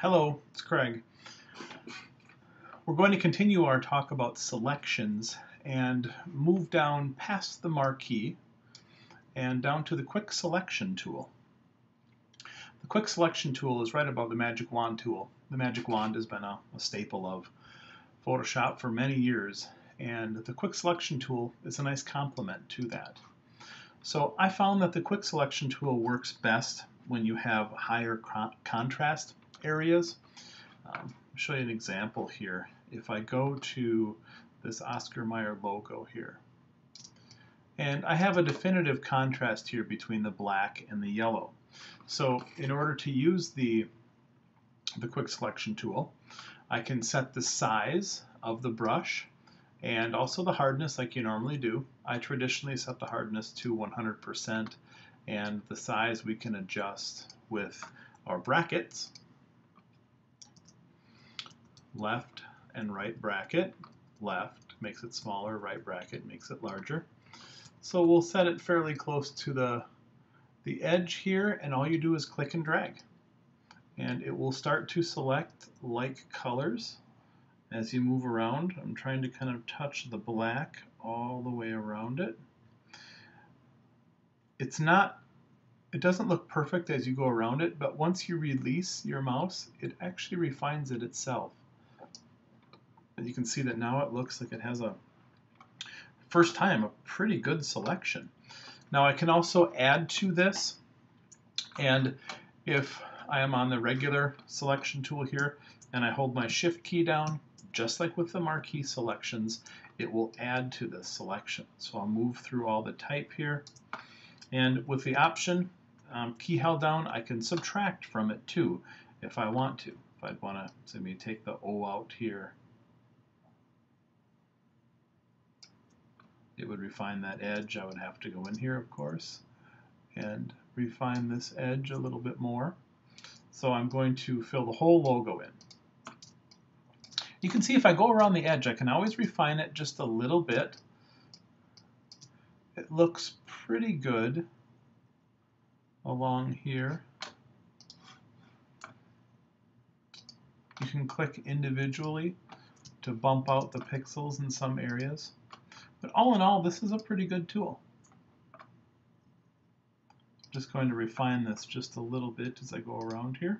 Hello, it's Craig. We're going to continue our talk about selections and move down past the marquee and down to the quick selection tool. The quick selection tool is right above the magic wand tool. The magic wand has been a staple of Photoshop for many years, and the quick selection tool is a nice complement to that. So I found that the quick selection tool works best when you have higher contrast areas. I'll show you an example here. If I go to this Oscar Mayer logo here, and I have a definitive contrast here between the black and the yellow. So in order to use the quick selection tool, I can set the size of the brush and also the hardness like you normally do. I traditionally set the hardness to 100%, and the size we can adjust with our brackets. Left and right bracket. Left makes it smaller, right bracket makes it larger. So we'll set it fairly close to the edge here, and all you do is click and drag. And it will start to select like colors as you move around. I'm trying to kind of touch the black all the way around it. It doesn't look perfect as you go around it, but once you release your mouse, it actually refines it itself. And you can see that now it looks like it has first time, a pretty good selection. Now I can also add to this, and if I am on the regular selection tool here and I hold my shift key down, just like with the marquee selections, it will add to this selection. So I'll move through all the type here, and with the option key held down, I can subtract from it too if I want to. If I'd want to, say, maybe take the O out here, it would refine that edge. I would have to go in here, of course, and refine this edge a little bit more. So I'm going to fill the whole logo in. You can see if I go around the edge, I can always refine it just a little bit. It looks pretty good along here. You can click individually to bump out the pixels in some areas. But all in all, this is a pretty good tool. I'm just going to refine this just a little bit as I go around here.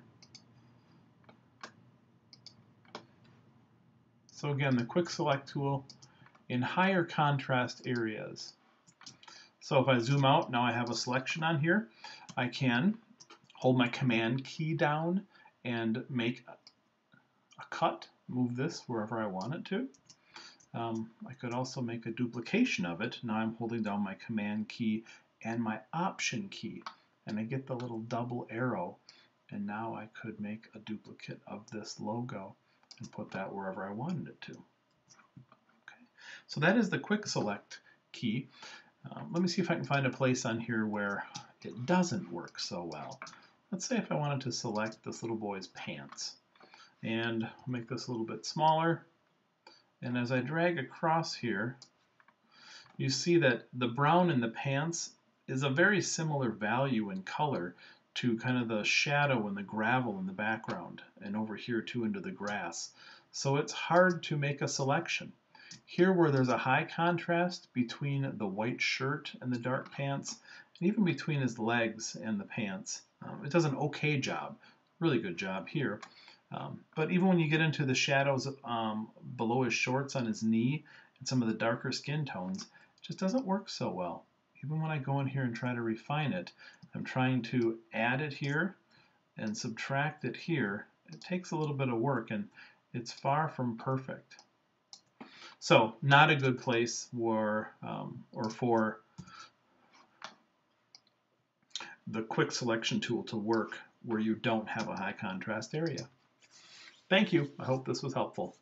So again, the quick select tool in higher contrast areas. So if I zoom out, now I have a selection on here. I can hold my command key down and make a cut, move this wherever I want it to. I could also make a duplication of it. Now I'm holding down my command key and my option key, and I get the little double arrow, and now I could make a duplicate of this logo and put that wherever I wanted it to. Okay. So that is the quick select key. Let me see if I can find a place on here where it doesn't work so well. Let's say if I wanted to select this little boy's pants, and I'll make this a little bit smaller. And as I drag across here, you see that the brown in the pants is a very similar value in color to kind of the shadow and the gravel in the background, and over here too into the grass. So it's hard to make a selection. Here where there's a high contrast between the white shirt and the dark pants, and even between his legs and the pants, it does an okay job, really good job here. But even when you get into the shadows below his shorts on his knee and some of the darker skin tones, it just doesn't work so well. Even when I go in here and try to refine it, I'm trying to add it here and subtract it here. It takes a little bit of work, and it's far from perfect. So not a good place for the quick selection tool to work where you don't have a high contrast area. Thank you. I hope this was helpful.